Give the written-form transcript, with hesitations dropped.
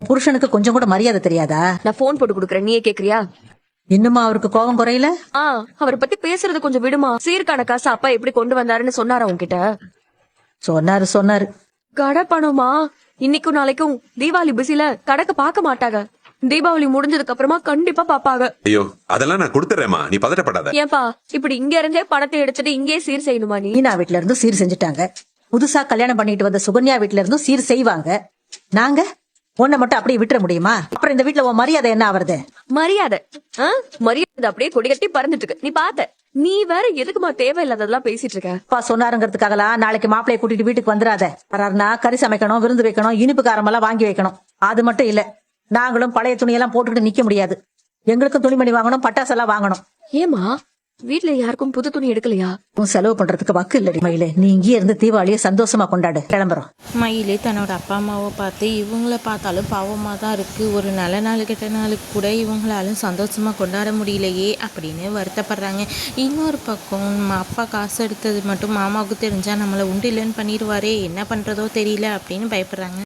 புருஷனுக்கு கொஞ்சம் கூட மரியாதை தெரியாதா? நான் போன் போட்டு கொடுக்குறேன், நீயே கேக்குறியா? இன்னுமா அவருக்கு கோபம் குறையல? அவரை பத்தி பேசுறது கொஞ்சம் விடுமா. சீர்கான காசு அப்பா எப்படி கொண்டு வந்தாருன்னு சொன்னாரா உன்கிட்ட? சொன்னாரு. கடை பணமா? இன்னைக்கும் நாளைக்கும் தீபாவளி பிஸில கணக்கு பார்க்க மாட்டாங்க. தீபாவளி முடிஞ்சதுக்கு அப்புறமா கண்டிப்பா பாப்பாங்க. ஐயோ அதெல்லாம் நான் கொடுத்துறேம்மா, நீ பதட்டப்படாத. ஏன்பா இப்படி இங்க இருந்தே பணத்தை எடுத்துட்டு இங்கே சீர் செய்யணுமா நீ? மீனா வீட்ல இருந்து சீர் செஞ்சுட்டாங்க. புதுசா கல்யாணம் பண்ணிட்டு வந்த சுகன்யா வீட்ல இருந்தும் சீர் செய்வாங்க. நாங்க உன்னை மட்டும் அப்படியே விட்டுற முடியுமா? அப்புறம் இந்த வீட்ல உன் மரியாதை என்ன ஆவறது? மரியாதை மரியாதை அப்படியே கொடி கட்டி பறந்துட்டு இருக்கு. நீ பாத்த? நீ வேற எதுக்குமா தேவையில்லாததெல்லாம் பேசிட்டு இருக்க? அப்பா சொன்னாருங்கிறதுக்காகலாம் நாளைக்கு மாப்பிளைய கூட்டிட்டு வீட்டுக்கு வந்துடாத. வராருன்னா கறி சமைக்கணும், விருந்து வைக்கணும், இனிப்பு காரமெல்லாம் வாங்கி வைக்கணும். அது மட்டும் இல்ல, நாங்களும் பழைய துணியெல்லாம் போட்டுக்கிட்டு நிக்க முடியாது. எங்களுக்கும் துணிமணி வாங்கணும், பட்டாசெல்லாம் வாங்கணும். ஏமா வீட்ல யாருக்கும் புது துணி எடுக்கலையா? உன் செலவு பண்றதுக்கு வக்கு இல்லடி மயிலே. நீ இங்கே இருந்து தீபாவளியை சந்தோஷமா கொண்டாடு. கிளம்புறோம். மயிலே தன்னோட அப்பா அம்மாவை பார்த்து இவங்கள பார்த்தாலும் பாவமாக தான் இருக்குது. ஒரு நல்ல நாள் கெட்ட நாளுக்கு கூட இவங்களாலும் சந்தோஷமாக கொண்டாட முடியலையே அப்படின்னு வருத்தப்படுறாங்க. இன்னொரு பக்கம் அப்பா காசு எடுத்தது மட்டும் மாமாவுக்கு தெரிஞ்சால் நம்மளை உண்டு இல்லைன்னு பண்ணிடுவாரே, என்ன பண்ணுறதோ தெரியல அப்படின்னு பயப்படுறாங்க.